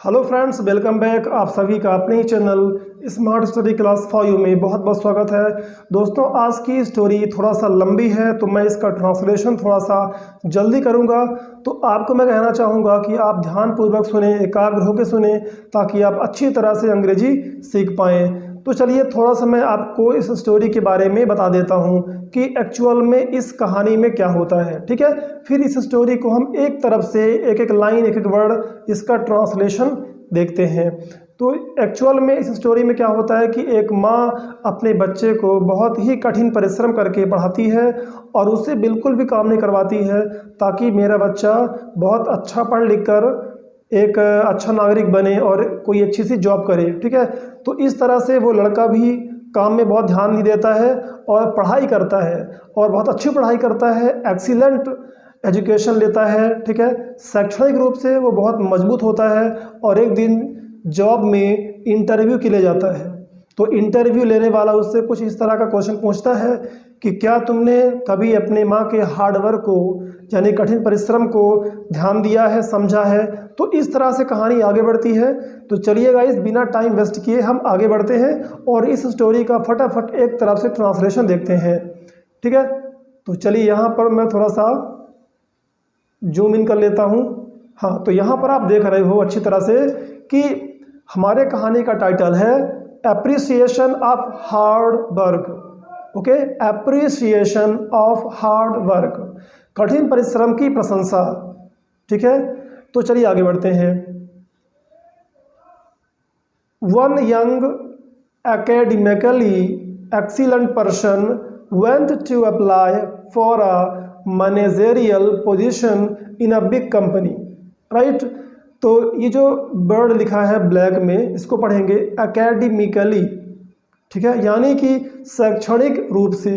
Hello friends, welcome back. आप सभी का अपने ही channel smart study class for you में बहुत बहुत स्वागत है। दोस्तों, आज की स्टोरी थोड़ा सा लंबी है तो मैं इसका ट्रांसलेशन थोड़ा सा जल्दी करूंगा। तो आपको मैं कहना चाहूँगा कि आप ध्यानपूर्वक सुने, एकाग्र होकर सुने, ताकि आप अच्छी तरह से अंग्रेजी सीख पाएँ। तो चलिए थोड़ा सा मैं आपको इस स्टोरी के बारे में बता देता हूँ कि एक्चुअल में इस कहानी में क्या होता है। ठीक है, फिर इस स्टोरी को हम एक तरफ से एक एक लाइन, एक एक वर्ड, इसका ट्रांसलेशन देखते हैं। तो एक्चुअल में इस स्टोरी में क्या होता है कि एक माँ अपने बच्चे को बहुत ही कठिन परिश्रम करके पढ़ाती है और उससे बिल्कुल भी काम नहीं करवाती है, ताकि मेरा बच्चा बहुत अच्छा पढ़ लिख कर एक अच्छा नागरिक बने और कोई अच्छी सी जॉब करे। ठीक है, तो इस तरह से वो लड़का भी काम में बहुत ध्यान नहीं देता है और पढ़ाई करता है और बहुत अच्छी पढ़ाई करता है, एक्सीलेंट एजुकेशन लेता है। ठीक है, शैक्षणिक रूप से वो बहुत मजबूत होता है और एक दिन जॉब में इंटरव्यू के लिए जाता है। तो इंटरव्यू लेने वाला उससे कुछ इस तरह का क्वेश्चन पूछता है कि क्या तुमने कभी अपने माँ के हार्डवर्क को, यानी कठिन परिश्रम को ध्यान दिया है, समझा है। तो इस तरह से कहानी आगे बढ़ती है। तो चलिए गाइस, बिना टाइम वेस्ट किए हम आगे बढ़ते हैं और इस स्टोरी का फटाफट एक तरफ से ट्रांसलेशन देखते हैं। ठीक है, तो चलिए यहाँ पर मैं थोड़ा सा जूम इन कर लेता हूँ। हाँ, तो यहाँ पर आप देख रहे हो अच्छी तरह से कि हमारे कहानी का टाइटल है appreciation of hard work. Okay, appreciation of hard work, कठिन परिश्रम की प्रशंसा। ठीक है, तो चलिए आगे बढ़ते हैं। One young academically excellent person went to apply for a managerial position in a big company, right? तो ये जो वर्ड लिखा है ब्लैक में, इसको पढ़ेंगे academically। ठीक है, यानी कि शैक्षणिक रूप से।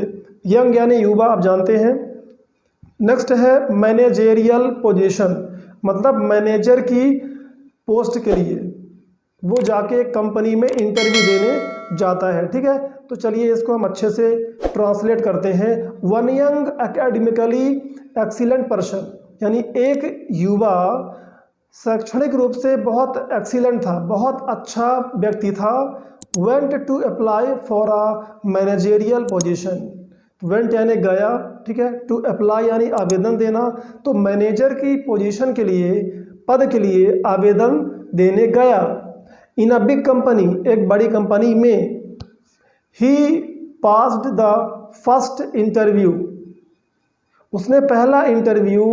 यंग यानी युवा, आप जानते हैं। नेक्स्ट है मैनेजेरियल पोजीशन, मतलब मैनेजर की पोस्ट के लिए वो जाके कंपनी में इंटरव्यू देने जाता है। ठीक है, तो चलिए इसको हम अच्छे से ट्रांसलेट करते हैं। One young academically excellent person, यानी एक युवा शैक्षणिक रूप से बहुत एक्सीलेंट था, बहुत अच्छा व्यक्ति था। Went to apply for a managerial position, went यानी गया, ठीक है, टू अप्लाई यानी आवेदन देना। तो मैनेजर की पोजीशन के लिए, पद के लिए आवेदन देने गया। इन अ बिग कंपनी, एक बड़ी कंपनी में। ही पास्ड द फर्स्ट इंटरव्यू, उसने पहला इंटरव्यू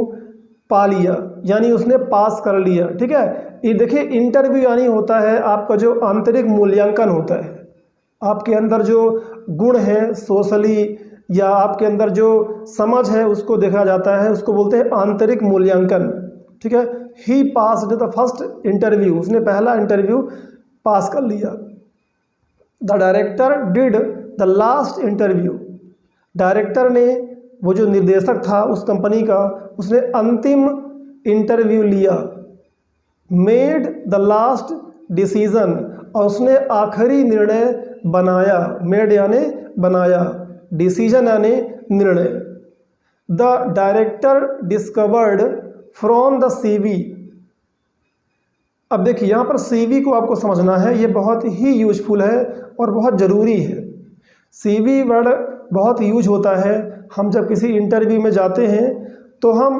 पा लिया, यानी उसने पास कर लिया। ठीक है, ये देखिए इंटरव्यू यानी होता है आपका जो आंतरिक मूल्यांकन होता है, आपके अंदर जो गुण है सोशली या आपके अंदर जो समझ है उसको देखा जाता है, उसको बोलते हैं आंतरिक मूल्यांकन। ठीक है, ही पास्ड द फर्स्ट इंटरव्यू, उसने पहला इंटरव्यू पास कर लिया। The director did the last interview, director ने, वो जो निर्देशक था उस कंपनी का, उसने अंतिम इंटरव्यू लिया। मेड द लास्ट डिसीजन, और उसने आखिरी निर्णय बनाया। मेड यानी बनाया, डिसीजन यानी निर्णय। The director discovered from the CV, अब देखिए यहाँ पर सीवी को आपको समझना है, ये बहुत ही यूजफुल है और बहुत ज़रूरी है। सीवी वर्ड बहुत यूज होता है। हम जब किसी इंटरव्यू में जाते हैं तो हम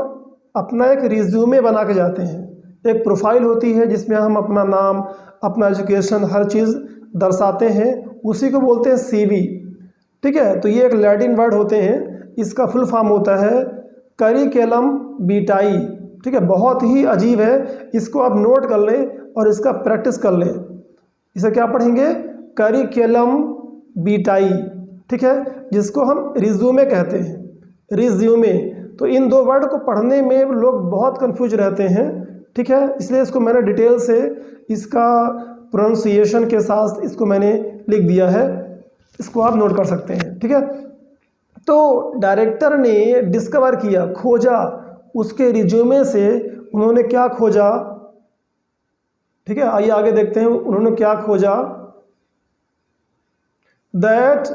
अपना एक रिज्यूमे बना के जाते हैं, एक प्रोफाइल होती है जिसमें हम अपना नाम, अपना एजुकेशन, हर चीज़ दर्शाते हैं, उसी को बोलते हैं सीवी। ठीक है, तो ये एक लैटिन वर्ड होते हैं, इसका फुल फॉर्म होता है करिकुलम विटाई। ठीक है, बहुत ही अजीब है, इसको आप नोट कर लें और इसका प्रैक्टिस कर लें। इसे क्या पढ़ेंगे? करिकुलम विटाई। ठीक है, जिसको हम रिज्यूमे कहते हैं, रिज्यूमे। तो इन दो वर्ड को पढ़ने में लोग बहुत कंफ्यूज रहते हैं। ठीक है, इसलिए इसको मैंने डिटेल से इसका प्रोनाउंसिएशन के साथ इसको मैंने लिख दिया है, इसको आप नोट कर सकते हैं। ठीक है, तो डायरेक्टर ने डिस्कवर किया, खोजा, उसके रिज्यूमे से उन्होंने क्या खोजा। ठीक है, आइए आगे देखते हैं उन्होंने क्या खोजा। That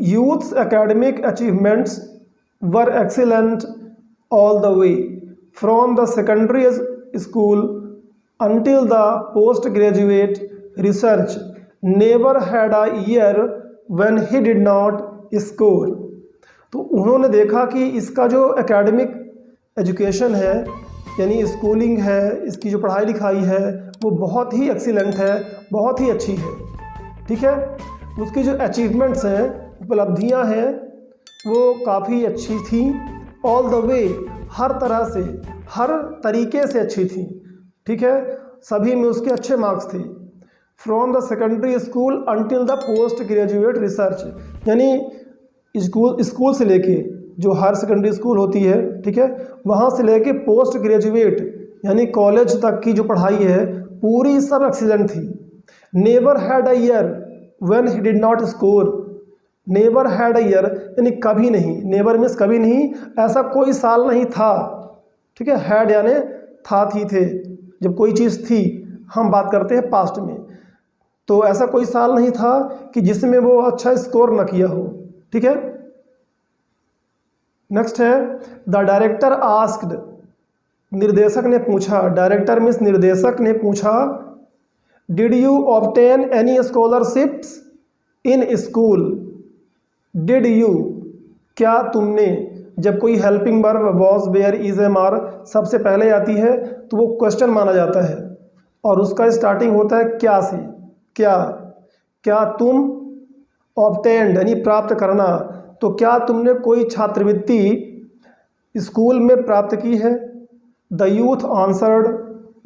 youths academic achievements were excellent all the way from the secondary school until the postgraduate research never had a year when he did not score। तो उन्होंने देखा कि इसका जो एकेडमिक एजुकेशन है यानी स्कूलिंग है, इसकी जो पढ़ाई लिखाई है वो बहुत ही एक्सीलेंट है, बहुत ही अच्छी है। ठीक है, उसकी जो अचीवमेंट्स हैं, उपलब्धियां हैं, वो काफ़ी अच्छी थी। ऑल द वे, हर तरह से, हर तरीके से अच्छी थी। ठीक है, सभी में उसके अच्छे मार्क्स थे। From the secondary school until the post graduate research, यानी स्कूल से लेके जो हायर सेकेंडरी स्कूल होती है, ठीक है, वहाँ से लेके पोस्ट ग्रेजुएट यानी कॉलेज तक की जो पढ़ाई है पूरी सब एक्सीलेंट थी। Never had a year when he did not score. Never had a year यानी कभी नहीं, नेवर मीन्स कभी नहीं, ऐसा कोई साल नहीं था। ठीक है, हैड यानी था, थी, थे, जब कोई चीज़ थी हम बात करते हैं पास्ट में, तो ऐसा कोई साल नहीं था कि जिसमें वो अच्छा स्कोर न किया हो। ठीक है, नेक्स्ट है द डायरेक्टर आस्क्ड, निर्देशक ने पूछा, डायरेक्टर मीन्स निर्देशक ने पूछा, did you obtain any scholarships in school. Did you, क्या तुमने, जब कोई helping verb was were is am are सबसे पहले आती है तो वो क्वेश्चन माना जाता है और उसका स्टार्टिंग होता है क्या से। क्या तुम, ऑब्टेन्ड यानी प्राप्त करना, तो क्या तुमने कोई छात्रवृत्ति स्कूल में प्राप्त की है। द यूथ आंसर्ड,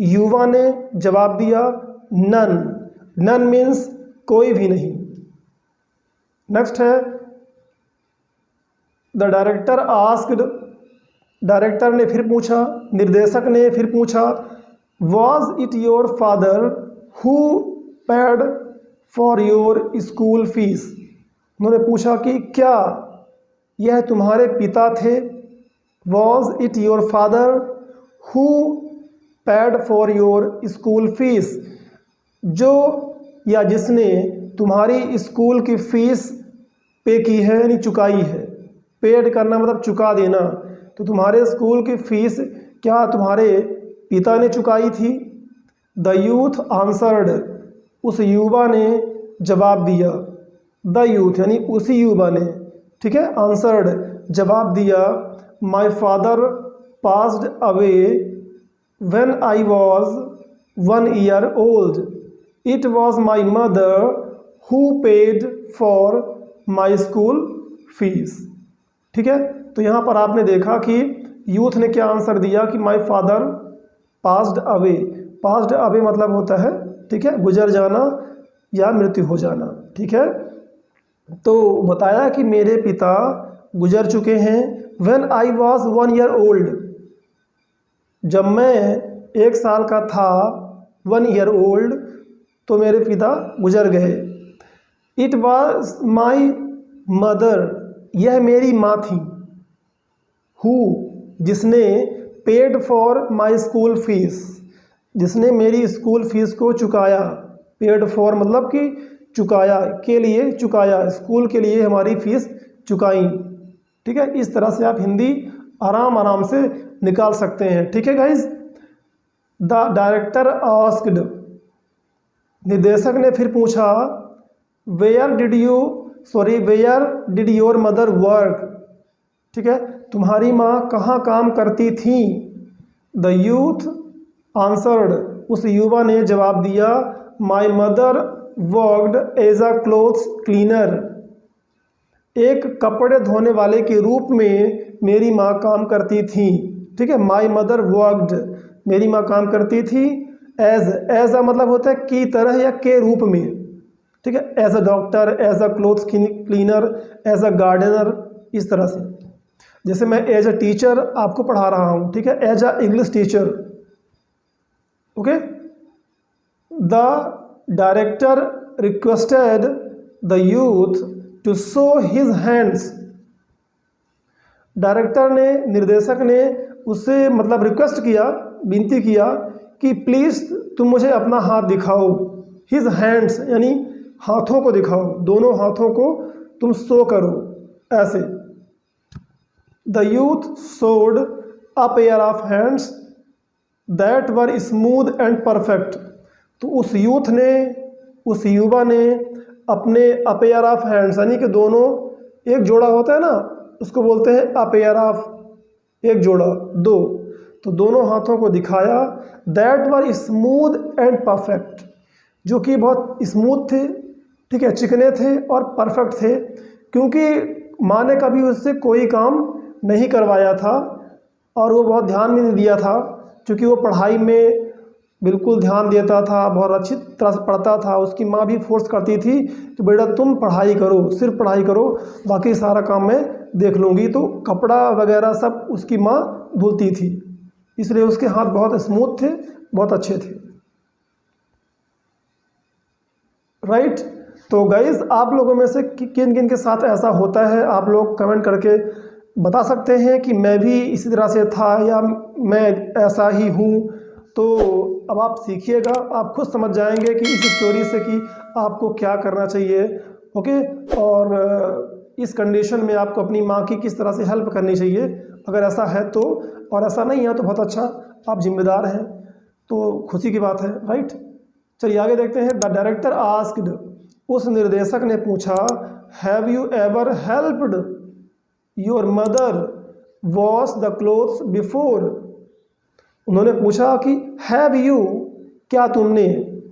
युवा ने जवाब दिया, नन। नन मीन्स कोई भी नहीं। नेक्स्ट है द डायरेक्टर आस्क्ड, डायरेक्टर ने फिर पूछा, निर्देशक ने फिर पूछा, was it your father who paid for your school fees. उन्होंने पूछा कि क्या यह तुम्हारे पिता थे। Was it your father who paid for your school fees, जो या जिसने तुम्हारी स्कूल की फीस पे की है यानी चुकाई है। पेड करना मतलब चुका देना, तो तुम्हारे स्कूल की फीस क्या तुम्हारे पिता ने चुकाई थी। द यूथ आंसर्ड, उस युवा ने जवाब दिया। द यूथ यानी उसी युवा ने, ठीक है, आंसर्ड जवाब दिया, my father passed away when I was 1 year old। It was my mother who paid for my school fees. ठीक है, तो यहाँ पर आपने देखा कि यूथ ने क्या आंसर दिया कि my father passed away. Passed away मतलब होता है, ठीक है, गुजर जाना या मृत्यु हो जाना। ठीक है, तो बताया कि मेरे पिता गुजर चुके हैं। When I was 1 year old, जब मैं 1 साल का था, 1 year old, तो मेरे पिता गुजर गए। इट वॉज माई मदर, यह मेरी माँ थी। हु, जिसने, paid for my school fees, जिसने मेरी स्कूल फीस को चुकाया। पेड फॉर मतलब कि चुकाया, के लिए चुकाया, स्कूल के लिए हमारी फीस चुकाई। ठीक है, इस तरह से आप हिंदी आराम से निकाल सकते हैं। ठीक है गाइज, द डायरेक्टर आस्क्ड, निर्देशक ने फिर पूछा, where did your mother work. ठीक है, तुम्हारी माँ कहाँ काम करती थी। द यूथ आंसर्ड, उस युवा ने जवाब दिया, my mother worked as a clothes cleaner. एक कपड़े धोने वाले के रूप में मेरी माँ काम करती थी। ठीक है, माई मदर वर्कड, मेरी माँ काम करती थी। एज अ मतलब होता है की तरह या के रूप में। ठीक है, as a doctor, as a clothes cleaner, as a gardener, इस तरह से। जैसे मैं एज अ टीचर आपको पढ़ा रहा हूँ, ठीक है, as a English teacher. Okay, the director requested the youth to show his hands. Director ने, निर्देशक ने उससे मतलब रिक्वेस्ट किया, विनती किया कि प्लीज़ तुम मुझे अपना हाथ दिखाओ। हिज हैंड्स यानी हाथों को दिखाओ, दोनों हाथों को तुम शो करो ऐसे। The youth showed a pair of hands, that were smooth and perfect. तो उस उस युवा ने अपने अपेयर ऑफ हैंड्स, यानी कि दोनों, एक जोड़ा होता है ना, उसको बोलते हैं अपेयर ऑफ, एक जोड़ा, दो, तो दोनों हाथों को दिखाया। That were smooth and perfect, जो कि बहुत स्मूथ थे, ठीक है, चिकने थे और परफेक्ट थे, क्योंकि माँ ने कभी उससे कोई काम नहीं करवाया था और वो बहुत ध्यान भी नहीं दिया था, क्योंकि वो पढ़ाई में बिल्कुल ध्यान देता था, बहुत अच्छी तरह से पढ़ता था। उसकी माँ भी फोर्स करती थी कि बेटा तुम पढ़ाई करो, सिर्फ पढ़ाई करो, बाकी सारा काम मैं देख लूँगी। तो कपड़ा वगैरह सब उसकी माँ धुलती थी, इसलिए उसके हाथ बहुत स्मूथ थे, बहुत अच्छे थे। राइट। तो गाइज, आप लोगों में से किन किन के साथ ऐसा होता है, आप लोग कमेंट करके बता सकते हैं कि मैं भी इसी तरह से था या मैं ऐसा ही हूँ। तो अब आप सीखिएगा, आप खुद समझ जाएंगे कि इस स्टोरी से कि आपको क्या करना चाहिए। ओके, और इस कंडीशन में आपको अपनी माँ की किस तरह से हेल्प करनी चाहिए, अगर ऐसा है तो, और ऐसा नहीं है तो बहुत अच्छा, आप जिम्मेदार हैं, तो खुशी की बात है। राइट, चलिए आगे देखते हैं। द डायरेक्टर आस्क्ड, उस निर्देशक ने पूछा, have you ever helped your mother wash the clothes before. उन्होंने पूछा कि हैव यू, क्या तुमने,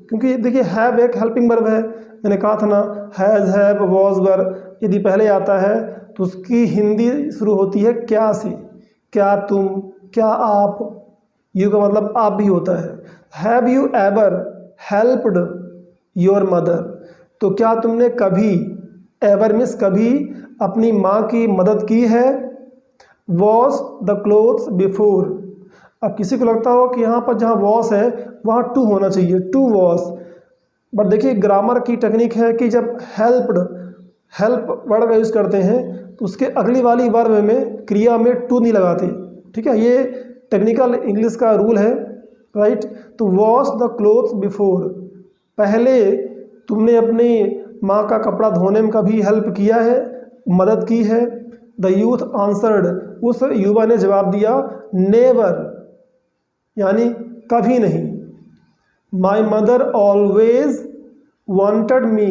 क्योंकि देखिए हैव एक हेल्पिंग वर्ब है, मैंने कहा था ना, हैज़, हैव, वॉज वर यदि पहले आता है तो उसकी हिंदी शुरू होती है क्या से, क्या तुम, क्या आप, यू का मतलब आप भी होता है। Have you ever helped your mother, तो क्या तुमने कभी, एवर मीन्स कभी, अपनी माँ की मदद की है। वॉश द क्लोथ्स बिफोर, अब किसी को लगता हो कि यहाँ पर जहाँ वॉश है वहाँ टू होना चाहिए, टू वॉश, बट देखिए ग्रामर की टेक्निक है कि जब हेल्प वर्ड का यूज़ करते हैं तो उसके अगली वाली वर्ब में, क्रिया में टू नहीं लगाते, ठीक है, ये टेक्निकल इंग्लिश का रूल है। राइट, तो वॉश द क्लोथ्स बिफोर, पहले तुमने अपनी माँ का कपड़ा धोने में कभी हेल्प किया है, मदद की है। द यूथ आंसर्ड, उस युवा ने जवाब दिया, नेवर, यानी कभी नहीं। My mother always wanted me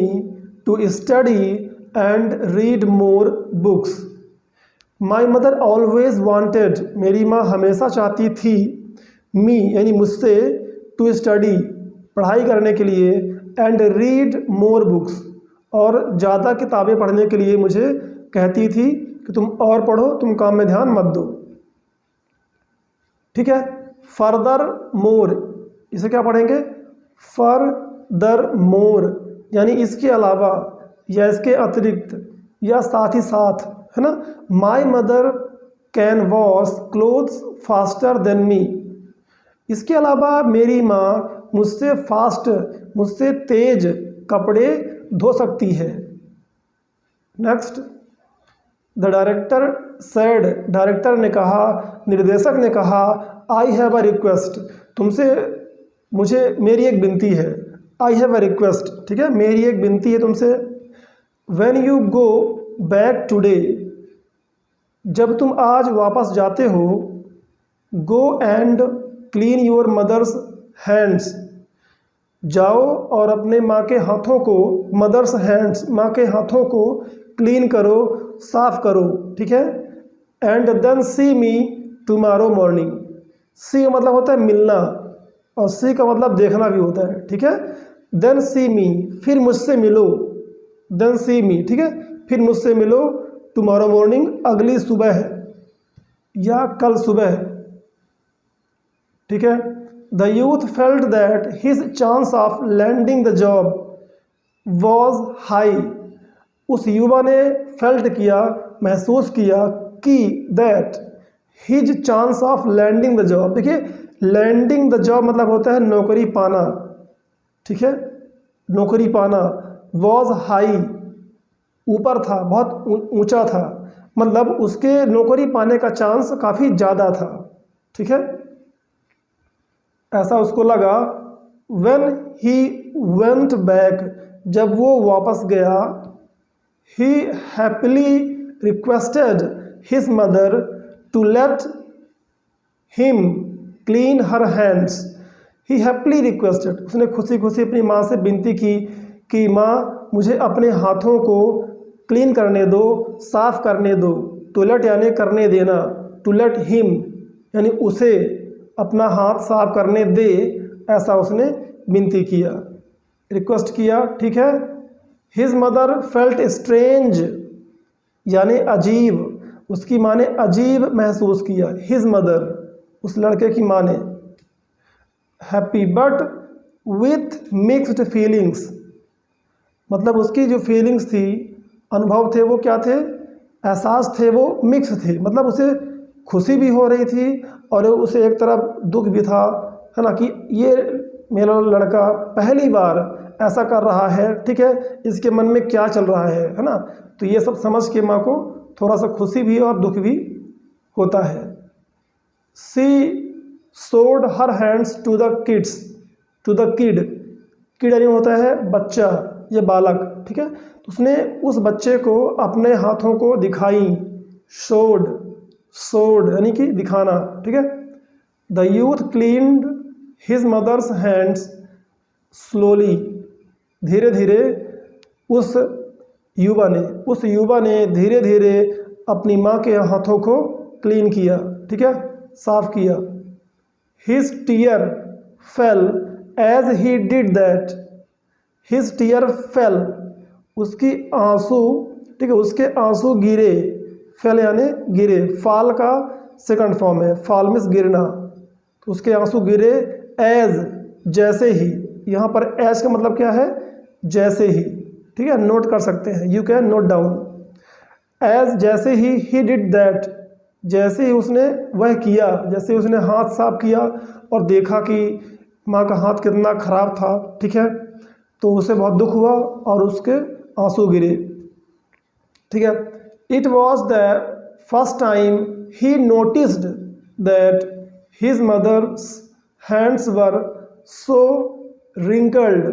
to study and read more books. My mother always wanted, मेरी माँ हमेशा चाहती थी, मी यानी मुझसे, टू स्टडी, पढ़ाई करने के लिए, एंड रीड मोर बुक्स, और ज़्यादा किताबें पढ़ने के लिए मुझे कहती थी कि तुम और पढ़ो, तुम काम में ध्यान मत दो। ठीक है, फर्दर मोर, इसे क्या पढ़ेंगे, फर्दर मोर, यानी इसके अलावा या इसके अतिरिक्त या साथ ही साथ, है ना। My mother can wash clothes faster than me, इसके अलावा मेरी माँ मुझसे फास्ट, मुझसे तेज कपड़े धो सकती है। Next, the director said, director ने कहा, निर्देशक ने कहा, आई हैव अ रिक्वेस्ट, तुमसे मुझे, मेरी एक विनती है। आई हैव अ रिक्वेस्ट, ठीक है, मेरी एक विनती है तुमसे। When you go back today, जब तुम आज वापस जाते हो, go and clean your mother's hands, जाओ और अपने माँ के हाथों को, मदर्स हैंड्स, माँ के हाथों को क्लीन करो, साफ करो, ठीक है। And then see me tomorrow morning, see का मतलब होता है मिलना और सी का मतलब देखना भी होता है, ठीक है। देन सी मी, फिर मुझसे मिलो, देन सी मी, ठीक है, फिर मुझसे मिलो, टुमारो मॉर्निंग, अगली सुबह या कल सुबह, ठीक है। The youth felt that his chance of landing the job was high, उस युवा ने फेल्ट किया, महसूस किया कि that his chance of landing the job, देखिए लैंडिंग द जॉब मतलब होता है नौकरी पाना, ठीक है, नौकरी पाना। वॉज हाई, ऊपर था, बहुत ऊंचा था, मतलब उसके नौकरी पाने का चांस काफ़ी ज़्यादा था, ठीक है, ऐसा उसको लगा। व्हेन ही वेंट बैक, जब वो वापस गया, he happily requested his mother to let him clean her hands, he happily requested, उसने खुशी खुशी अपनी माँ से विनती की कि माँ मुझे अपने हाथों को क्लीन करने दो, साफ करने दो। टू लेट यानी करने देना, टू लेट हिम यानी उसे अपना हाथ साफ करने दे, ऐसा उसने विनती किया, रिक्वेस्ट किया, ठीक है। हिज मदर फेल्ट स्ट्रेंज यानी अजीब, उसकी माँ ने अजीब महसूस किया, हिज मदर उस लड़के की माँ ने। Happy but with mixed feelings, मतलब उसकी जो फीलिंग्स थी, अनुभव थे, वो क्या थे, एहसास थे, वो मिक्स थे, मतलब उसे खुशी भी हो रही थी और उसे एक तरफ दुख भी था, है ना, कि ये मेरा लड़का पहली बार ऐसा कर रहा है, ठीक है, इसके मन में क्या चल रहा है ना। तो ये सब समझ के माँ को थोड़ा सा खुशी भी और दुख भी होता है। She showed her hands to the kids, to the kid, kid यानी होता है बच्चा, ये बालक, ठीक है। तो उसने उस बच्चे को अपने हाथों को दिखाई, शोड, सोड यानी कि दिखाना, ठीक है। The youth cleaned his mother's hands slowly, धीरे धीरे उस युवा ने धीरे धीरे अपनी माँ के हाथों को क्लीन किया, ठीक है, साफ किया। His tear fell as he did that, his tear fell, उसकी आंसू, ठीक है, उसके आंसू गिरे, फेल यानी गिरे, फाल का सेकंड फॉर्म है, फाल मीन्स गिरना, तो उसके आंसू गिरे, एज जैसे ही, यहाँ पर एज का मतलब क्या है, जैसे ही, ठीक है, नोट कर सकते हैं, you can note down, as जैसे ही डिड दैट, जैसे ही उसने वह किया, जैसे उसने हाथ साफ किया और देखा कि माँ का हाथ कितना खराब था, ठीक है, तो उसे बहुत दुख हुआ और उसके आंसू गिरे, ठीक है। It was the first time he noticed that his mother's hands were so wrinkled,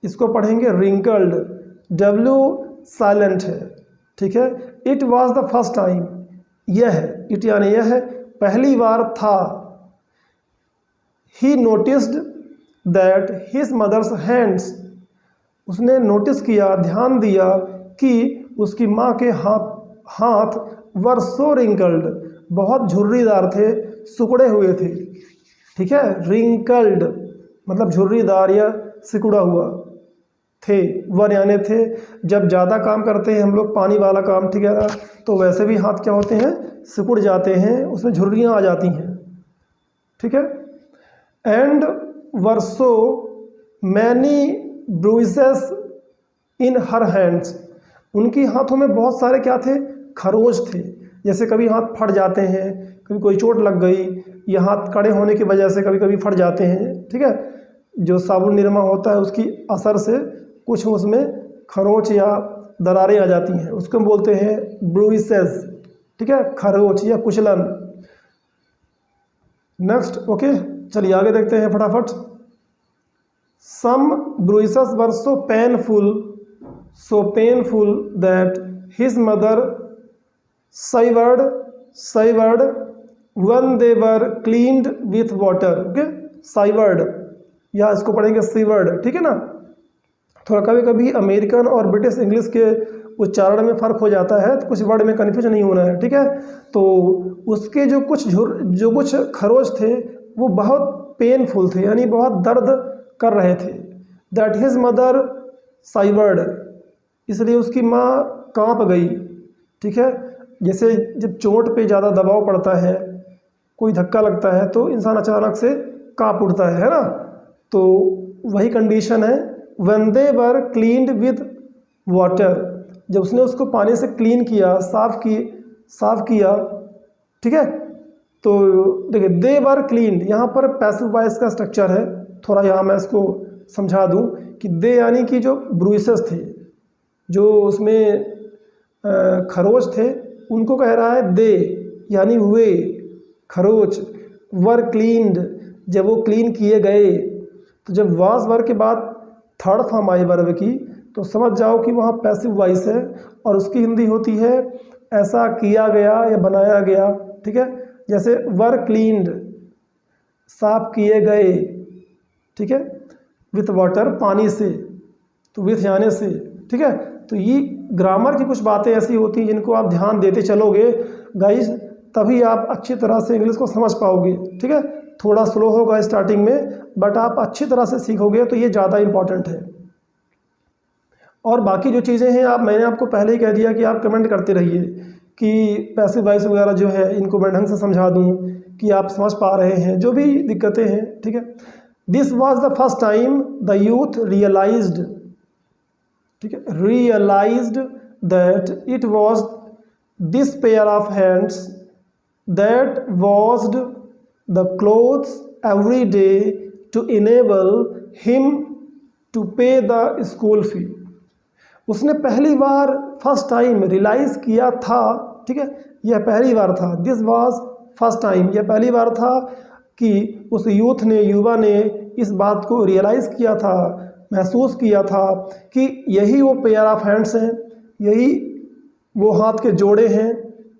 इसको पढ़ेंगे रिंकल्ड, डब्ल्यू साइलेंट है, ठीक है। It was the first time, यह है, इट यानी यह है, पहली बार था। He noticed that his mother's hands, उसने नोटिस किया, ध्यान दिया कि उसकी माँ के हाथ वर सो रिंकल्ड, बहुत झुर्रीदार थे, सिकुड़े हुए थे, ठीक है। रिंकल्ड मतलब झुर्रीदार या सिकुड़ा हुआ, थे, वर यानी थे। जब ज़्यादा काम करते हैं हम लोग, पानी वाला काम, ठीक है ना, तो वैसे भी हाथ क्या होते हैं, सिकुड़ जाते हैं, उसमें झुर्रियाँ आ जाती हैं, ठीक है। And were so many bruises in her hands, उनकी हाथों में बहुत सारे क्या थे, खरोच थे, जैसे कभी हाथ फट जाते हैं, कभी कोई चोट लग गई, या हाथ कड़े होने की वजह से कभी कभी फट जाते हैं, ठीक है, जो साबुन निरमा होता है उसकी असर से कुछ उसमें खरोच या दरारें आ जाती हैं, उसको बोलते हैं ब्रूइसेस, ठीक है, खरोच या कुचलन। नेक्स्ट, ओके, चलिए आगे देखते हैं फटाफट। Some bruises were so painful that his mother shivered when they were cleaned with water, okay, shivered या इसको पढ़ेंगे सीवर्ड, ठीक है ना। थोड़ा कभी कभी अमेरिकन और ब्रिटिश इंग्लिश के उच्चारण में फ़र्क हो जाता है, तो कुछ वर्ड में कन्फ्यूजन नहीं होना है, ठीक है। तो उसके जो कुछ खरोच थे वो बहुत पेनफुल थे, यानी बहुत दर्द कर रहे थे। दैट हिज मदर साइवर्ड, इसलिए उसकी माँ कांप गई, ठीक है। जैसे जब चोट पे ज़्यादा दबाव पड़ता है, कोई धक्का लगता है तो इंसान अचानक से कांप उठता है ना, तो वही कंडीशन है। When they were cleaned with water, जब उसने उसको पानी से क्लीन किया, साफ किया, ठीक है। तो देखिए, दे वर क्लीन्ड, यहाँ पर पैसिव वॉइस का स्ट्रक्चर है, थोड़ा यहाँ मैं इसको समझा दूँ कि दे यानी कि जो ब्रूइसेस थे, जो उसमें खरोच थे, उनको कह रहा है दे, यानी वे खरोच, वर क्लीन्ड, जब वो क्लीन किए गए। तो जब वाज वर के बाद थर्ड फॉर्म आई वर्ब की, तो समझ जाओ कि वहाँ पैसिव वॉइस है और उसकी हिंदी होती है ऐसा किया गया या बनाया गया, ठीक है। जैसे वर क्लीन्ड, साफ किए गए, ठीक है, विथ वाटर, पानी से, तो विथ यानी से, ठीक है। तो ये ग्रामर की कुछ बातें ऐसी होती हैं जिनको आप ध्यान देते चलोगे गाइस, तभी आप अच्छी तरह से इंग्लिश को समझ पाओगे, ठीक है। थोड़ा स्लो होगा स्टार्टिंग में, बट आप अच्छी तरह से सीखोगे तो ये ज़्यादा इम्पॉर्टेंट है। और बाकी जो चीज़ें हैं मैंने आपको पहले ही कह दिया कि आप कमेंट करते रहिए कि पैसिव वॉइस वगैरह जो है इनको मैं ढंग से समझा दूँ कि आप समझ पा रहे हैं, जो भी दिक्कतें हैं, ठीक है। This was the first time the youth realised, ठीक है, realised that it was this pair of hands that washed the clothes every day to enable him to pay the school fee. उसने पहली बार फर्स्ट टाइम रियलाइज़ किया था, ठीक है, यह पहली बार था। दिस वाज फर्स्ट टाइम, यह पहली बार था कि उस यूथ ने, युवा ने इस बात को रियलाइज़ किया था, महसूस किया था कि यही वो पेयर ऑफ हैंड्स हैं, यही वो हाथ के जोड़े हैं,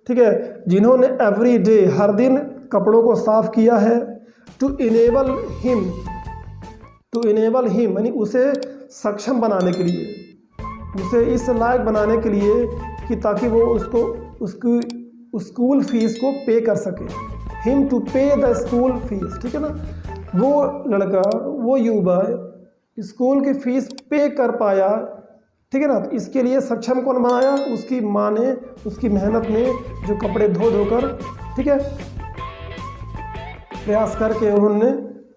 ठीक है, जिन्होंने एवरी डे, हर दिन कपड़ों को साफ किया है। टू इनेबल हिम यानी उसे सक्षम बनाने के लिए, उसे इस लायक बनाने के लिए कि ताकि वो उसकी स्कूल फीस को पे कर सके। Him to pay the school fees, ठीक है ना, वो लड़का, वो युवा स्कूल की फीस पे कर पाया, ठीक है ना। तो इसके लिए सक्षम कौन बनाया? उसकी माँ ने, उसकी मेहनत ने, जो कपड़े धो धोकर, ठीक है, प्रयास करके उन्होंने,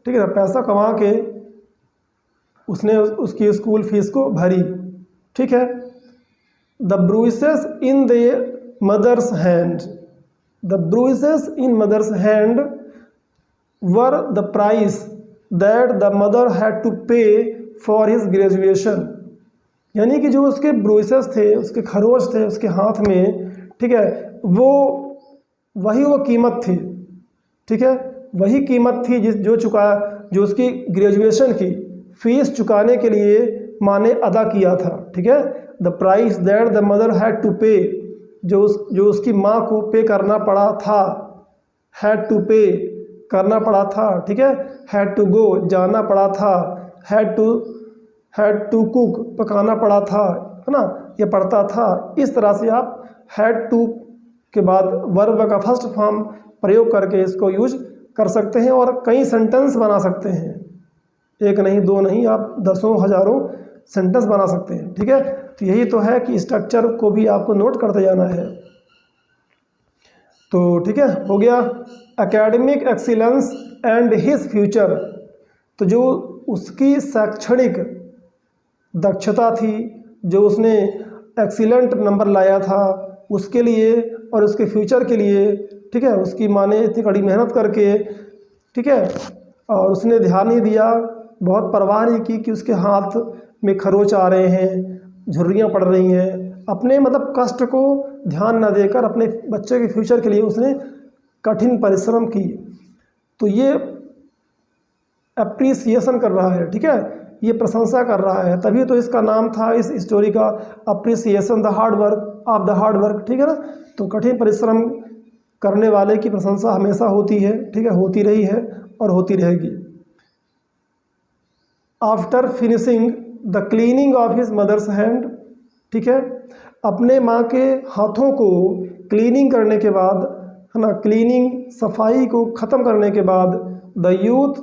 ठीक है ना, पैसा कमा के उसने उसकी स्कूल फीस को भरी, ठीक है। The bruises in the mother's hand, the bruises in mother's hand were the price that the mother had to pay for his graduation. यानी कि जो उसके ब्रूइसेस थे, उसके खरोच थे उसके हाथ में, ठीक है, वो कीमत थी, ठीक है, वही कीमत थी जो उसकी ग्रेजुएशन की फीस चुकाने के लिए माँ ने अदा किया था, ठीक है। The price that the mother had to pay, जो उसकी माँ को पे करना पड़ा था, हैड टू पे करना पड़ा था, ठीक है। हैड टू गो जाना पड़ा था, हैड टू कुक पकाना पड़ा था, है ना, ये पड़ता था। इस तरह से आप हैड टू के बाद वर्ब का फर्स्ट फॉर्म प्रयोग करके इसको यूज कर सकते हैं और कई सेंटेंस बना सकते हैं, एक नहीं दो नहीं, आप दसों हजारों सेंटेंस बना सकते हैं, ठीक है। तो यही तो है कि स्ट्रक्चर को भी आपको नोट करते जाना है। तो ठीक है, हो गया academic excellence and his future. तो जो उसकी शैक्षणिक दक्षता थी, जो उसने एक्सीलेंट नंबर लाया था, उसके लिए और उसके फ्यूचर के लिए, ठीक है, उसकी माँ ने इतनी कड़ी मेहनत करके, ठीक है, और उसने ध्यान नहीं दिया, बहुत परवाह नहीं की कि उसके हाथ में खरोच आ रहे हैं, झुर्रियाँ पड़ रही हैं, अपने मतलब कष्ट को ध्यान न देकर अपने बच्चे के फ्यूचर के लिए उसने कठिन परिश्रम की। तो ये अप्रिसिएशन कर रहा है, ठीक है, ये प्रशंसा कर रहा है, तभी तो इसका नाम था इस स्टोरी का appreciation, the hard work of the hard work, ठीक है ना। तो कठिन परिश्रम करने वाले की प्रशंसा हमेशा होती है, ठीक है, होती रही है और होती रहेगी। After finishing the cleaning of his mother's hand, ठीक है, अपने माँ के हाथों को क्लीनिंग करने के बाद, है ना, क्लीनिंग सफाई को ख़त्म करने के बाद, the youth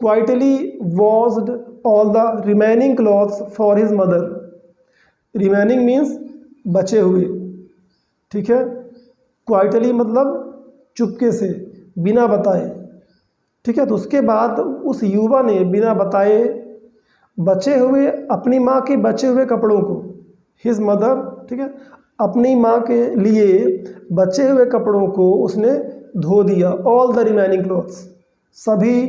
quietly washed all the remaining clothes for his mother. Remaining means बचे हुए, ठीक है, क्वाइटली मतलब चुपके से, बिना बताए, ठीक है। तो उसके बाद उस युवा ने बिना बताए बचे हुए, अपनी माँ के बचे हुए कपड़ों को, हिज मदर, ठीक है, अपनी माँ के लिए बचे हुए कपड़ों को उसने धो दिया। ऑल द रिमेनिंग क्लॉथ्स, सभी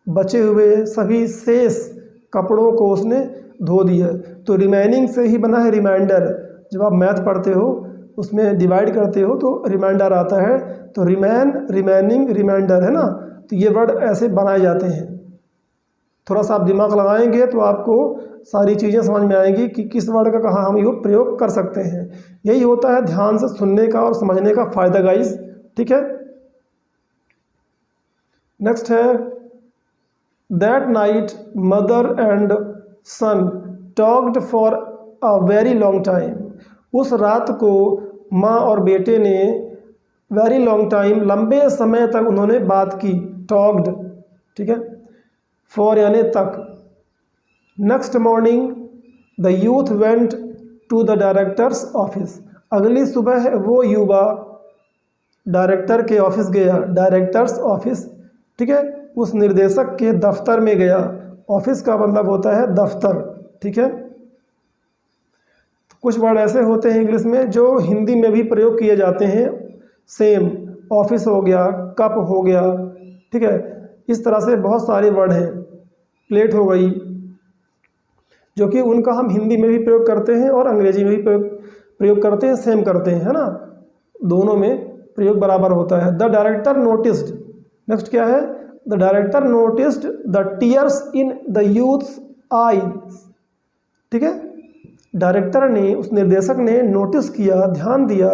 बचे हुए, सभी शेष कपड़ों को उसने धो दिया। तो रिमेनिंग से ही बना है रिमाइंडर। जब आप मैथ पढ़ते हो उसमें डिवाइड करते हो तो रिमाइंडर आता है, तो रिमेन, रिमेनिंग, रिमाइंडर, है ना। तो ये वर्ड ऐसे बनाए जाते हैं। थोड़ा सा आप दिमाग लगाएंगे तो आपको सारी चीज़ें समझ में आएंगी कि किस वर्ड का कहाँ हम ये प्रयोग कर सकते हैं। यही होता है ध्यान से सुनने का और समझने का फ़ायदा गाइस, ठीक है। नेक्स्ट है that night mother and son talked for a very long time. उस रात को माँ और बेटे ने वेरी लॉन्ग टाइम लंबे समय तक उन्होंने बात की। टॉक्ड, ठीक है, फॉर यानी तक। Next morning the youth went to the director's office. अगली सुबह वो युवा डायरेक्टर के ऑफिस गया। डायरेक्टर्स ऑफिस, ठीक है, उस निर्देशक के दफ्तर में गया। ऑफिस का मतलब होता है दफ्तर, ठीक है। कुछ वर्ड ऐसे होते हैं इंग्लिश में जो हिंदी में भी प्रयोग किए जाते हैं। सेम, ऑफिस हो गया, कप हो गया, ठीक है। इस तरह से बहुत सारे वर्ड हैं। प्लेट हो गई, जो कि उनका हम हिंदी में भी प्रयोग करते हैं और अंग्रेजी में भी प्रयोग करते हैं, सेम करते हैं, है ना। दोनों में प्रयोग बराबर होता है। द डायरेक्टर नोटिस्ड, नेक्स्ट क्या है, the director noticed the tears in the youths eyes, ठीक है। डायरेक्टर ने, उस निर्देशक ने नोटिस किया, ध्यान दिया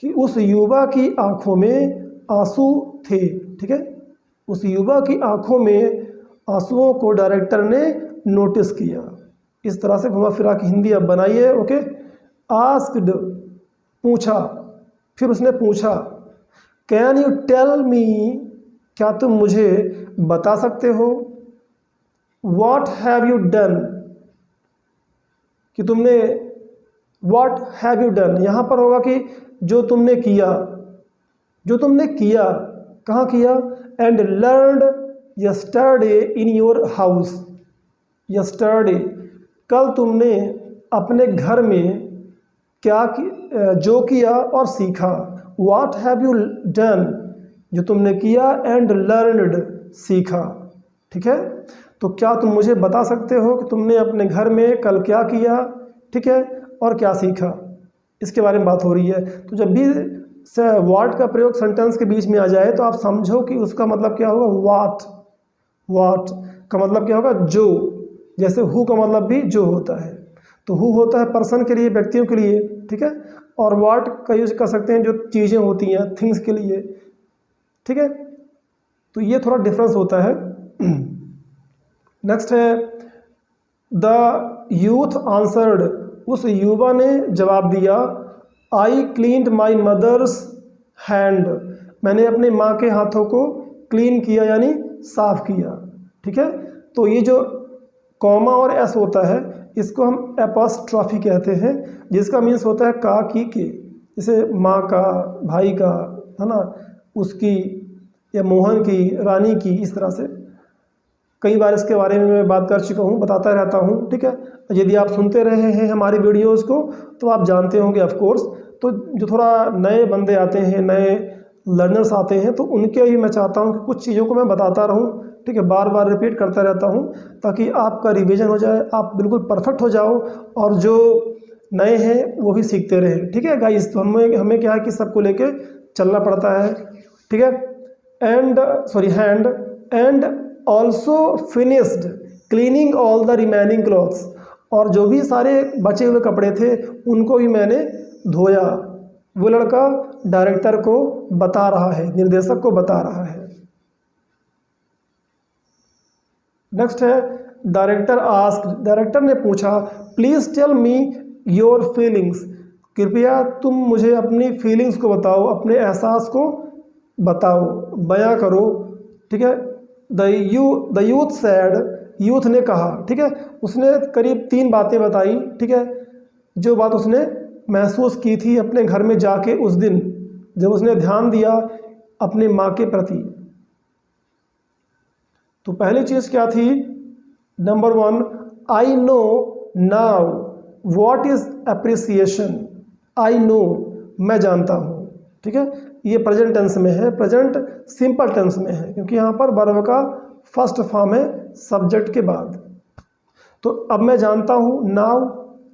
कि उस युवा की आंखों में आंसू थे, ठीक है। उस युवा की आंखों में आंसुओं को डायरेक्टर ने नोटिस किया। इस तरह से घुमा फिरा के हिंदी अब बनाइए। ओके, आस्क्ड, पूछा, फिर उसने पूछा, कैन यू टेल मी, क्या तुम मुझे बता सकते हो, व्हाट हैव यू डन, कि तुमने, व्हाट हैव यू डन यहाँ पर होगा कि जो तुमने किया, जो तुमने किया, कहाँ किया, and learned yesterday in your house. Yesterday, कल तुमने अपने घर में क्या जो किया और सीखा। व्हाट हैव यू डन, जो तुमने किया, एंड लर्नड, सीखा, ठीक है। तो क्या तुम मुझे बता सकते हो कि तुमने अपने घर में कल क्या किया, ठीक है, और क्या सीखा। इसके बारे में बात हो रही है। तो जब भी व्हाट का प्रयोग सेंटेंस के बीच में आ जाए तो आप समझो कि उसका मतलब क्या होगा, व्हाट। व्हाट का मतलब क्या होगा, जो। जैसे हु का मतलब भी जो होता है, तो हु होता है पर्सन के लिए, व्यक्तियों के लिए, ठीक है। और व्हाट का यूज कर सकते हैं जो चीज़ें होती हैं, थिंग्स के लिए, ठीक है। तो ये थोड़ा डिफरेंस होता है। नेक्स्ट है द यूथ आंसर्ड, उस युवा ने जवाब दिया, आई क्लीन्ड माई मदर्स हैंड, मैंने अपने माँ के हाथों को क्लीन किया यानी साफ किया, ठीक है। तो ये जो कॉमा और एस होता है इसको हम एपॉस्ट्रॉफी कहते हैं, जिसका मीन्स होता है का, की, के। जैसे माँ का, भाई का, है ना, उसकी, या मोहन की, रानी की, इस तरह से। कई बार इसके बारे में मैं बात कर चुका हूँ, बताता रहता हूँ, ठीक है। यदि आप सुनते रहे हैं हमारी वीडियोज़ को तो आप जानते होंगे ऑफ कोर्स। तो जो थोड़ा नए बंदे आते हैं, नए लर्नर्स आते हैं, तो उनके लिए मैं चाहता हूँ कि कुछ चीज़ों को मैं बताता रहूँ, ठीक है, बार बार रिपीट करता रहता हूँ, ताकि आपका रिवीजन हो जाए, आप बिल्कुल परफेक्ट हो जाओ, और जो नए हैं वो भी सीखते रहें, ठीक है गाइस। तो हमें क्या है कि सबको लेके चलना पड़ता है, ठीक है। And sorry hand and also finished cleaning all the remaining clothes, और जो भी सारे बचे हुए कपड़े थे उनको भी मैंने धोया। वो लड़का डायरेक्टर को बता रहा है, निर्देशक को बता रहा है। नेक्स्ट है डायरेक्टर आस्क्ड, डायरेक्टर ने पूछा, please tell me your feelings, कृपया तुम मुझे अपनी फीलिंग्स को बताओ, अपने एहसास को बताओ, बयां करो, ठीक है। द यूथ सैड, यूथ ने कहा, ठीक है। उसने करीब 3 बातें बताई, ठीक है, जो बात उसने महसूस की थी अपने घर में जाके उस दिन जब उसने ध्यान दिया अपनी माँ के प्रति। तो पहली चीज़ क्या थी, number 1, I know now what is appreciation. I know, मैं जानता हूँ, ठीक है। ये प्रेजेंट टेंस में है, प्रेजेंट सिंपल टेंस में है, क्योंकि यहाँ पर वर्ब का फर्स्ट फॉर्म है सब्जेक्ट के बाद। तो अब मैं जानता हूँ, नाउ,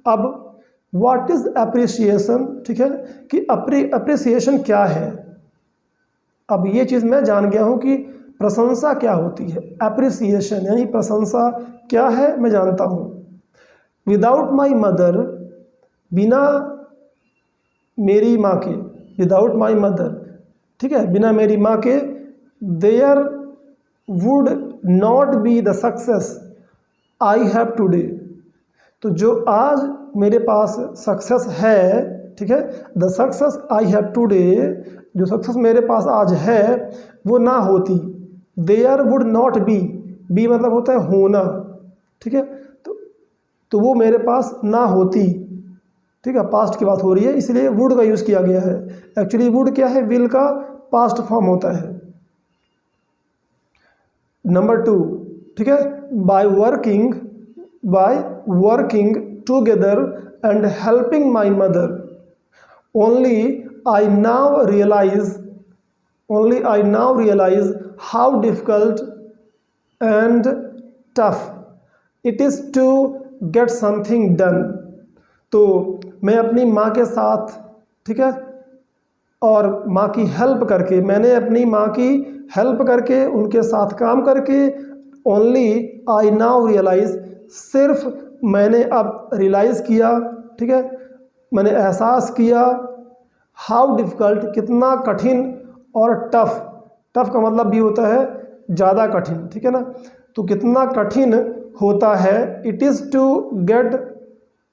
अब, व्हाट इज अप्रिसिएशन, ठीक है, कि अप्रिसिएशन क्या है। अब ये चीज़ मैं जान गया हूँ कि प्रशंसा क्या होती है। अप्रिसिएशन यानी प्रशंसा क्या है, मैं जानता हूँ। विदाउट माई मदर, बिना मेरी माँ के, विदाउट माई मदर, ठीक है, बिना मेरी माँ के, there would not be the success I have today. तो जो आज मेरे पास सक्सेस है, ठीक है, the success I have today, जो सक्सेस मेरे पास आज है वो ना होती, देयर वुड नॉट बी मतलब होता है होना, ठीक है, तो वो मेरे पास ना होती, ठीक है, पास्ट की बात हो रही है इसलिए वुड का यूज़ किया गया है। एक्चुअली वुड क्या है, विल का पास्ट फॉर्म होता है। नंबर 2, ठीक है, by working together and helping my mother only I now realize how difficult and tough it is to get something done। तो मैं अपनी माँ के साथ, ठीक है, और माँ की हेल्प करके, मैंने अपनी माँ की हेल्प करके उनके साथ काम करके, ओनली आई नाउ रियलाइज, सिर्फ मैंने अब रियलाइज़ किया, ठीक है, मैंने एहसास किया, हाउ डिफ़िकल्ट कितना कठिन, और टफ़ का मतलब भी होता है ज़्यादा कठिन, ठीक है ना, तो कितना कठिन होता है, it is to get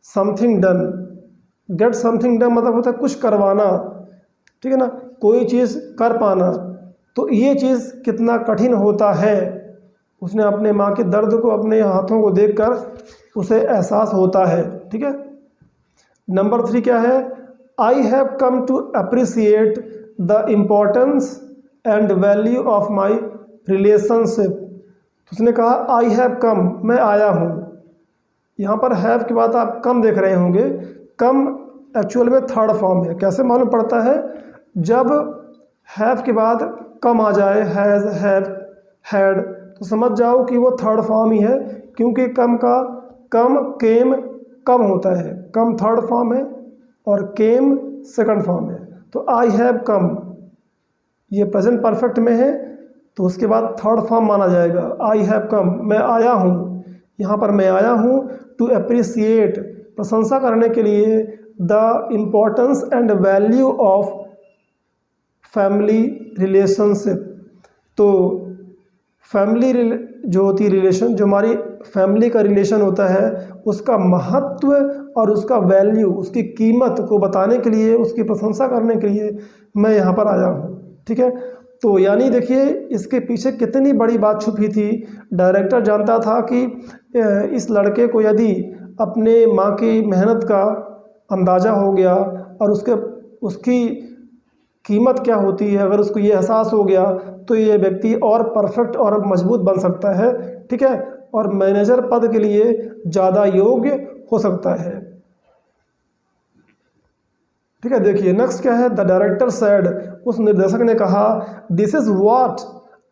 something done मतलब होता है कुछ करवाना, ठीक है ना, कोई चीज़ कर पाना, तो ये चीज़ कितना कठिन होता है, उसने अपने माँ के दर्द को अपने हाथों को देखकर उसे एहसास होता है, ठीक है। नंबर 3 क्या है, I have come to appreciate the importance and value of my relationship. उसने कहा आई हैव कम, मैं आया हूँ। यहाँ पर हैव के बाद आप कम देख रहे होंगे, कम एक्चुअल में थर्ड फॉर्म है। कैसे मालूम पड़ता है, जब हैव के बाद कम आ जाए, हैज़, हैव, हैड, तो समझ जाओ कि वो थर्ड फॉर्म ही है, क्योंकि कम का कम, केम, कम होता है, कम थर्ड फॉर्म है और केम सेकंड फॉर्म है। तो आई हैव कम ये प्रेजेंट परफेक्ट में है, तो उसके बाद थर्ड फॉर्म माना जाएगा, आई हैव कम, मैं आया हूँ। यहाँ पर मैं आया हूँ टू अप्रिसिएट, प्रशंसा करने के लिए, the importance and value of family relationship. तो फैमिली जो होती है रिलेशन, जो हमारी फैमिली का रिलेशन होता है, उसका महत्व और उसका वैल्यू, उसकी कीमत को बताने के लिए, उसकी प्रशंसा करने के लिए मैं यहाँ पर आया हूँ, ठीक है। तो यानी देखिए इसके पीछे कितनी बड़ी बात छुपी थी। डायरेक्टर जानता था कि इस लड़के को यदि अपने माँ की मेहनत का अंदाज़ा हो गया और उसकी कीमत क्या होती है, अगर उसको ये एहसास हो गया, तो ये व्यक्ति और परफेक्ट और मजबूत बन सकता है, ठीक है, और मैनेजर पद के लिए ज़्यादा योग्य हो सकता है, ठीक है। देखिए नेक्स्ट क्या है, द डायरेक्टर सेड, उस निर्देशक ने कहा, this is what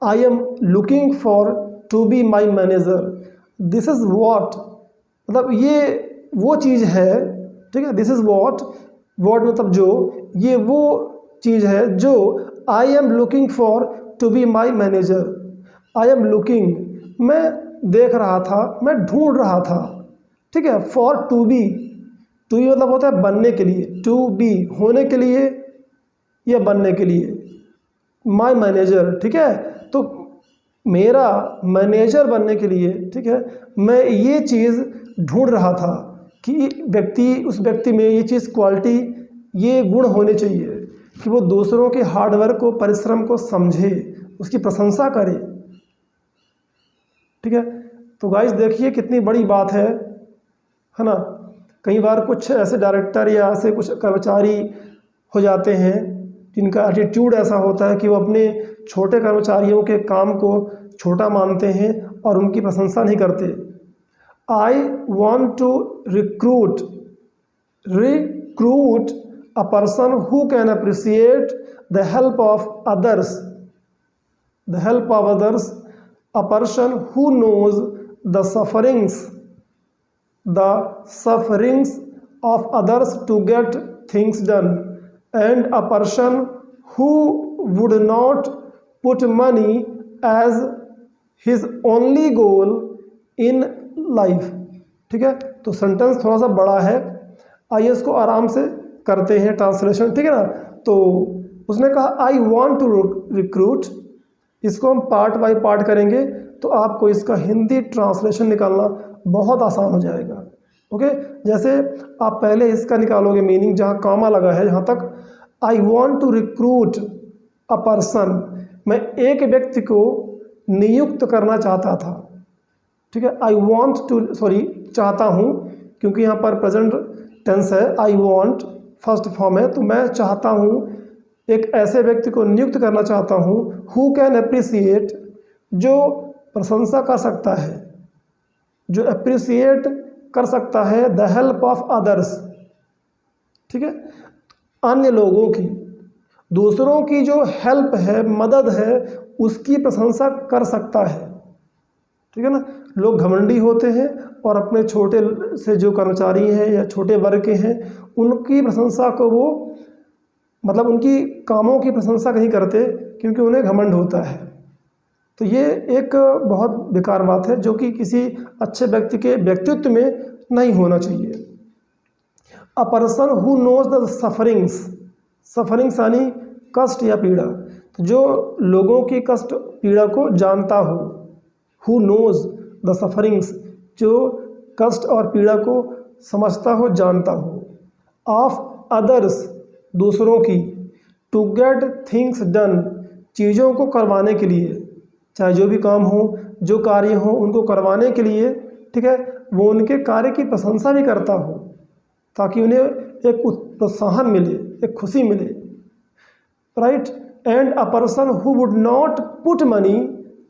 I am looking for to be my manager. This is what मतलब ये वो चीज़ है, ठीक है, दिस इज़ व्हाट मतलब जो, ये वो चीज़ है जो I am looking for to be my manager. I am looking, मैं देख रहा था, मैं ढूंढ रहा था, ठीक है, फॉर टू बी मतलब होता है बनने के लिए, टू बी होने के लिए या बनने के लिए, माई मैनेजर, ठीक है, तो मेरा मैनेजर बनने के लिए, ठीक है, मैं ये चीज़ ढूंढ रहा था कि उस व्यक्ति में ये चीज़, क्वालिटी, ये गुण होने चाहिए कि वो दूसरों के हार्डवर्क को, परिश्रम को समझे, उसकी प्रशंसा करे, ठीक है। तो गाइस देखिए कितनी बड़ी बात है ना। कई बार कुछ ऐसे डायरेक्टर या ऐसे कुछ कर्मचारी हो जाते हैं जिनका एटीट्यूड ऐसा होता है कि वो अपने छोटे कर्मचारियों के काम को छोटा मानते हैं और उनकी प्रशंसा नहीं करते। I want to recruit a person who can appreciate the help of others, a person who knows the sufferings of others to get things done, and a person who would not put money as his only goal in life। ठीक है, तो sentence थोड़ा सा बड़ा है, आइए इसको आराम से करते हैं ट्रांसलेशन, ठीक है ना। तो उसने कहा आई वॉन्ट टू रिक्रूट, इसको हम पार्ट बाय पार्ट करेंगे तो आपको इसका हिंदी ट्रांसलेशन निकालना बहुत आसान हो जाएगा। ओके, जैसे आप पहले इसका निकालोगे मीनिंग, जहाँ कामा लगा है यहाँ तक, I want to recruit a person, मैं एक व्यक्ति को नियुक्त करना चाहता था। ठीक है, आई वॉन्ट टू, सॉरी चाहता हूँ, क्योंकि यहाँ पर प्रेजेंट टेंस है, आई वॉन्ट फर्स्ट फॉर्म है, तो मैं चाहता हूँ एक ऐसे व्यक्ति को नियुक्त करना चाहता हूँ हु कैन अप्रिसिएट, जो प्रशंसा कर सकता है, जो अप्रिसिएट कर सकता है द हेल्प ऑफ अदर्स। ठीक है, अन्य लोगों की, दूसरों की जो हेल्प है, मदद है, उसकी प्रशंसा कर सकता है। ठीक है ना, लोग घमंडी होते हैं और अपने छोटे से जो कर्मचारी हैं या छोटे वर्ग के हैं उनकी प्रशंसा को वो, मतलब उनकी कामों की प्रशंसा नहीं करते क्योंकि उन्हें घमंड होता है। तो ये एक बहुत बेकार बात है जो कि किसी अच्छे व्यक्ति के व्यक्तित्व में नहीं होना चाहिए। A person who knows the sufferings, sufferings यानी कष्ट या पीड़ा, तो जो लोगों की कष्ट पीड़ा को जानता हो, हु नोज द सफरिंग्स, जो कष्ट और पीड़ा को समझता हो, जानता हो, ऑफ अदर्स, दूसरों की, टू गेट थिंग्स डन, चीज़ों को करवाने के लिए, चाहे जो भी काम हो, जो कार्य हो, उनको करवाने के लिए। ठीक है, वो उनके कार्य की प्रशंसा भी करता हो ताकि उन्हें एक प्रोत्साहन मिले, एक खुशी मिले। Right, and a person who would not put money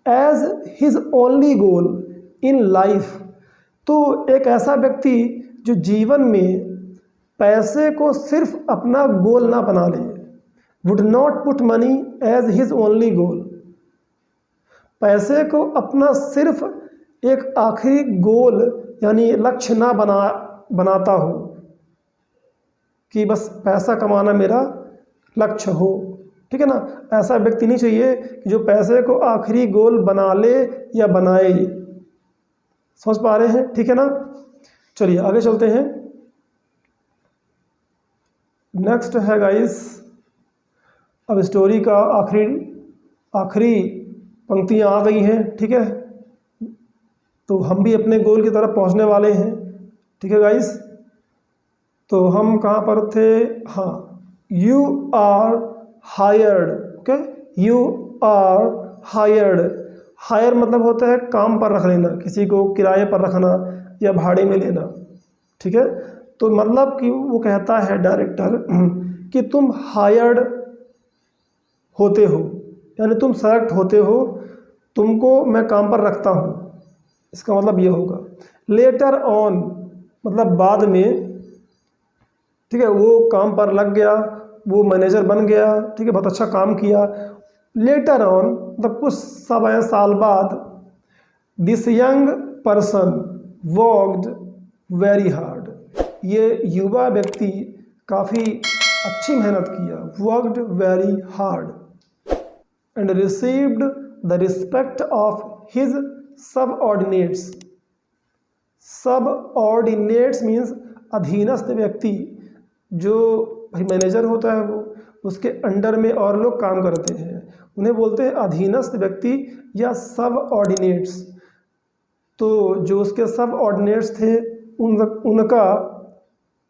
as his only goal in life, तो एक ऐसा व्यक्ति जो जीवन में पैसे को सिर्फ अपना गोल ना बना ले, would not put money as his only goal, पैसे को अपना सिर्फ एक आखिरी गोल यानी लक्ष्य ना बनाता हो कि बस पैसा कमाना मेरा लक्ष्य हो। ठीक है ना, ऐसा व्यक्ति नहीं चाहिए कि जो पैसे को आखिरी गोल बना ले या बनाए। समझ पा रहे हैं? ठीक है ना, चलिए आगे चलते हैं। नेक्स्ट है गाइस, अब स्टोरी का आखिरी पंक्तियाँ आ गई हैं। ठीक है, तो हम भी अपने गोल की तरफ पहुंचने वाले हैं। ठीक है गाइस, तो हम कहाँ पर थे? हाँ, you are hired. Okay, you are hired, hired मतलब होता है काम पर रख लेना, किसी को किराए पर रखना या भाड़े में लेना। ठीक है, तो मतलब कि वो कहता है डायरेक्टर कि तुम हायर्ड होते हो, यानी तुम सेलेक्ट होते हो, तुमको मैं काम पर रखता हूँ। इसका मतलब ये होगा। लेटर ऑन मतलब बाद में। ठीक है, वो काम पर लग गया, वो मैनेजर बन गया। ठीक है, बहुत अच्छा काम किया। लेटर ऑन मतलब कुछ समय साल बाद, this young person worked very hard, ये युवा व्यक्ति काफ़ी अच्छी मेहनत किया, worked very hard, and received the respect of his subordinates. Subordinates means अधीनस्थ व्यक्ति, जो भाई मैनेजर होता है वो, उसके अंडर में और लोग काम करते हैं, उन्हें बोलते हैं अधीनस्थ व्यक्ति या सबऑर्डिनेट्स। तो जो उसके सबऑर्डिनेट्स थे उनका,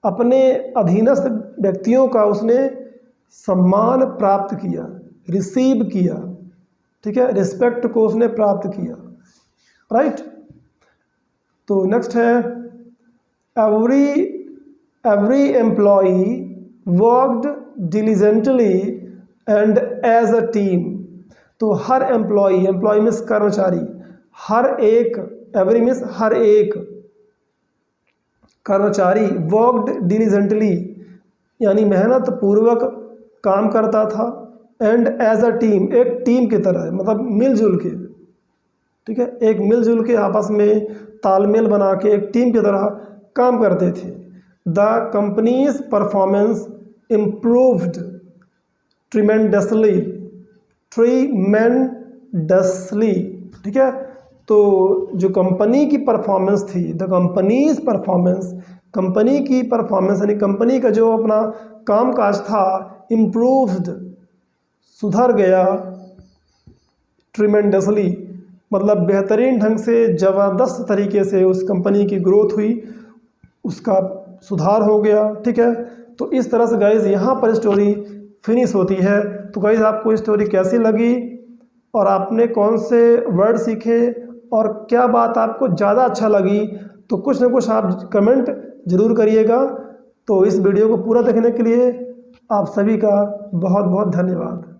अपने अधीनस्थ व्यक्तियों का उसने सम्मान प्राप्त किया, रिसीव किया। ठीक है, रिस्पेक्ट को उसने प्राप्त किया। राइट, तो नेक्स्ट है every employee worked diligently and as a team. तो हर एम्प्लॉई मीन्स कर्मचारी, हर एक, एवरी मीन्स हर एक कर्मचारी, वर्कड डिलीजेंटली यानी मेहनत पूर्वक काम करता था, एंड एज अ टीम एक टीम की तरह, मतलब मिलजुल के। ठीक है, एक मिलजुल के आपस में तालमेल बना के एक टीम की तरह काम करते थे। The companies performance improved tremendously. ठीक है, तो जो कंपनी की परफॉर्मेंस थी, द कंपनीज परफॉर्मेंस, कंपनी की परफॉर्मेंस यानी कंपनी का जो अपना कामकाज था, इम्प्रूव्ड सुधर गया, ट्रिमेंडसली, मतलब बेहतरीन ढंग से, ज़बरदस्त तरीके से उस कंपनी की ग्रोथ हुई, उसका सुधार हो गया। ठीक है, तो इस तरह से गाइज़ यहाँ पर स्टोरी फिनिश होती है। तो गाइज़ आपको स्टोरी कैसी लगी और आपने कौन से वर्ड सीखे और क्या बात आपको ज़्यादा अच्छा लगी, तो कुछ ना कुछ आप कमेंट ज़रूर करिएगा। तो इस वीडियो को पूरा देखने के लिए आप सभी का बहुत बहुत धन्यवाद।